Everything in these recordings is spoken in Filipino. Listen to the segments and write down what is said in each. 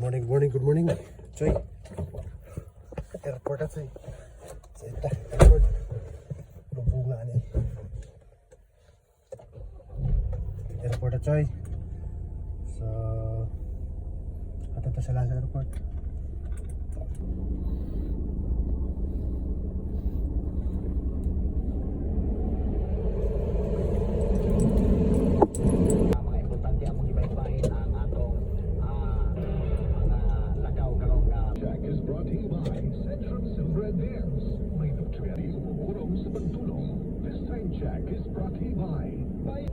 Good morning. Choy. Airport at Choy. Sa ita, airport. Lubunga ni. Airport at Choy. So, ato ta sa Lasa Airport.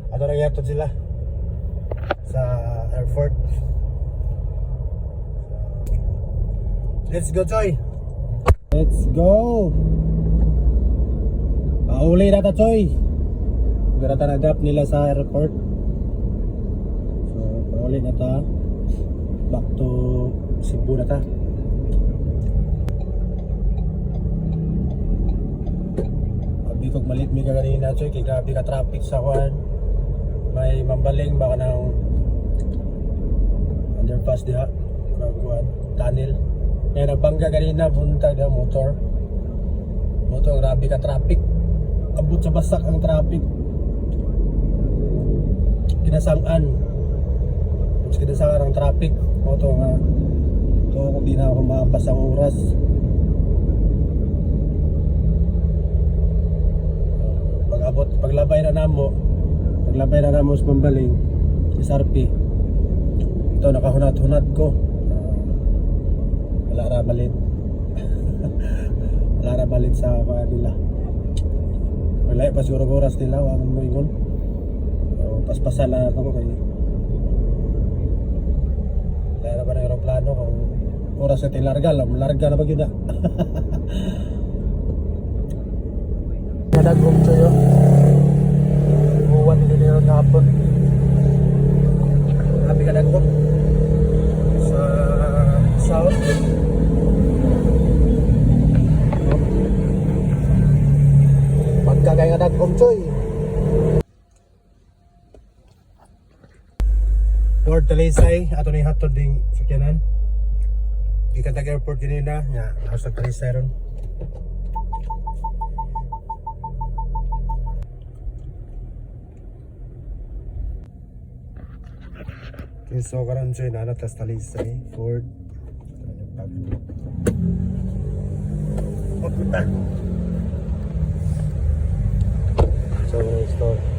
Ato na gyapon sila sa airport. Let's go, Choy. Let's go. Pauli na ta, Choy. Gara ta na-drop nila sa airport. So, pauli na ta. Back to Cebu na ta. Abi kog malit mi kaganina, Choy, kay grabe ka traffic sa kwan. May mambaling baka ng underpass diha, kwan, tunnel. Kaya nagbangga kanina, punta na motor, grabe ka traffic. Abot sa basak ang traffic. Kinasangan ang traffic. Moto nga, ito kung di na ako mabas ang oras. Paglabay na namo sa mambaling SRP. Ito nakahunat-hunat ko. Wala ra balit sa nila. Wala pa siguro oras nila wala mo ingon. Paspasan lang ako kay wala ba ng aeroplano kung oras na tilarga lang, larga na ba yun na. Nadagom sa'yo. Buwan din yun hapon. Happy ka dagom sa south. Pagkagay nga dagom, Choy. Port Talisay, ato na yung hatod ding sakyanan. Ikantag airport ganina, nga, nasa Talisay ron. Okay, so karon Choy na natas Talisay, Ford. So, store.